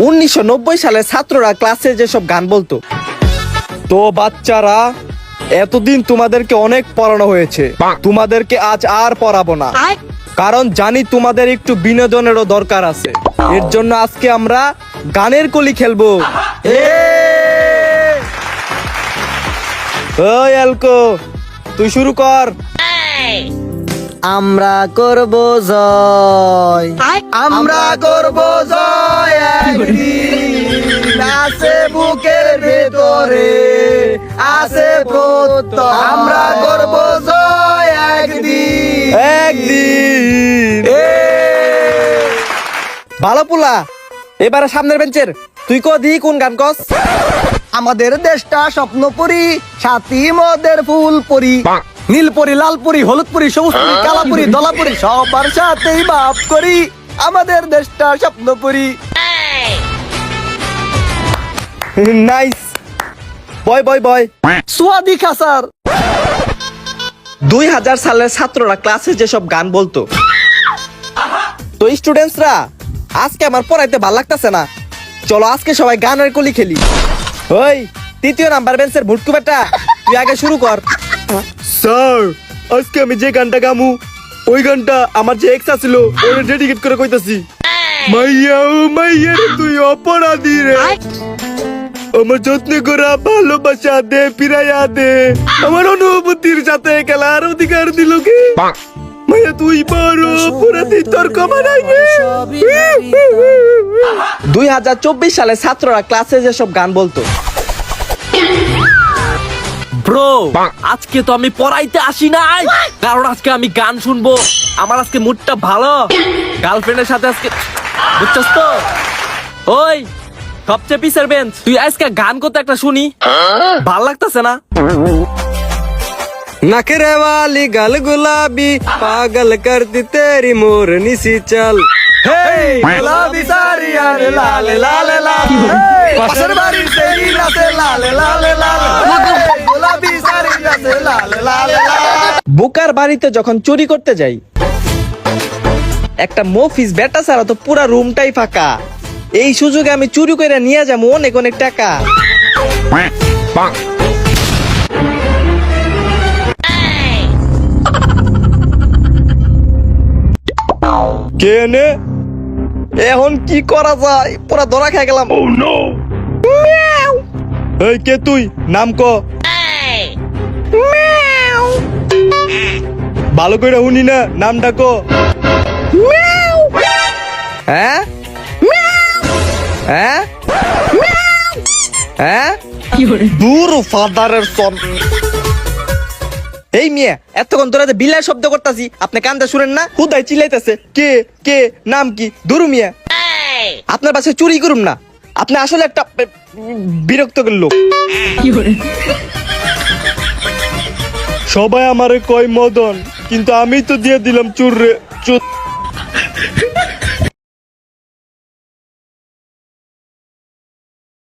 1990 সালে ছাত্ররা ক্লাসে যেসব গান বলতো। তো বাচ্চারা, এতদিন তোমাদেরকে অনেক পড়ানো হয়েছে, তোমাদেরকে আজ আর পড়াবো না, কারণ জানি তোমাদের একটু বিনোদনেরও দরকার আছে। এর জন্য আজকে আমরা গানের কলি খেলবো। ওই এলকো, তুই শুরু কর। আমরা করব জয়, আমরা করব জয় একদিন, আছে বুকের ভেতরে, আছে প্রত্যয়। আমরা করব জয় একদিন, একদিন। ভালো পোলা, এবারে সামনের বেঞ্চের তুই দি কোন গান কস? আমাদের দেশটা স্বপ্নপুরী, সাথী মদের ফুল পরি, নীলপরি, লালপুরি, হলুদপুরি, সবুজপুরি, কালাপুরি, দলাপুরি, সবার সাথেই বাপ করি। আমাদের দেশটা স্বপ্নপুরী। নাইস, বয় বয় বয়। সুয়াদি খাসার। 2000 সালের ছাত্ররা ক্লাসে যেসব গান বলতো। তো স্টুডেন্টসরা, আজকে আমার পড়াইতে ভাল লাগতেছে না, চলো আজকে সবাই গানের কলি খেলি। ওই তৃতীয় নাম্বার বেঞ্চের ভুটকু বেটা, তুই আগে শুরু কর। স্যার, আজকে আমি যে গানটা গামু, ওই গানটা আমার যে এক্স ছিল ওরে ডেডিকেট করে কইতাছি। মাইয়া ও মাইয়া রে, তুই অপরাধী রে, আমার যত্ন করা ভালোবাসা দে, ফিরাইয়া দে, আমার অনুভূতির সাথে খেলার অধিকার দিল কে? মাইয়া তুই বড় অপরাধী, তোর ক্ষমা নাই রে। 2024 সালে ছাত্ররা ক্লাসে যেসব গান বলতো। ব্রো, আজকে তো আমি পড়াইতে আসি নাই, কারণ আজকে আমি গান শুনবো। আমার আজকে মুডটা ভালো, গার্লফ্রেন্ডের সাথে আজকে, বুঝছস তো? ওই সবচেয়ে পিছের বেঞ্চ, তুই আজকে গান করতে একটা শুনি, ভাল লাগতেছে না? नखरे वाली गल गुलाबी, पागल करती तेरी मोरनी सी चल। गुलाबी साड़ी आरे लाल लाल लाल, पासर बारी से ही नाचे लाल लाल लाल, गुलाबी साड़ी नाचे लाल लाल लाल। বুকার বাড়িতে যখন চুরি করতে যাই, একটা মফিস বেটা ছাড়া তো পুরা রুমটাই ফাঁকা। এই সুযোগে আমি চুরি করে নিয়ে যাবো অনেক অনেক টাকা। কেনে এখন কি করা যায়, পুরা ধরা খেয়ে গেলাম। এই কে তুই, নাম ক। ভালো করে শুনি না, নামটা ক। হ্যাঁ হ্যাঁ হ্যাঁ, দূর ফাদারের সন। এই মিয়া, এতক্ষণ তোরা বিলাই শব্দ করতাছি, আপনি কানটা শুনেন না? হুদাই চিল্লাইতেছে কে কে, নাম কি? দুরু মিয়া, আপনার পাশে চুরি করুম না, আপনি আসলে একটা বিরক্তকর লোক। সবাই আমারে কয় মদন, কিন্তু আমি তো দিয়ে দিলাম চুর রে চুর।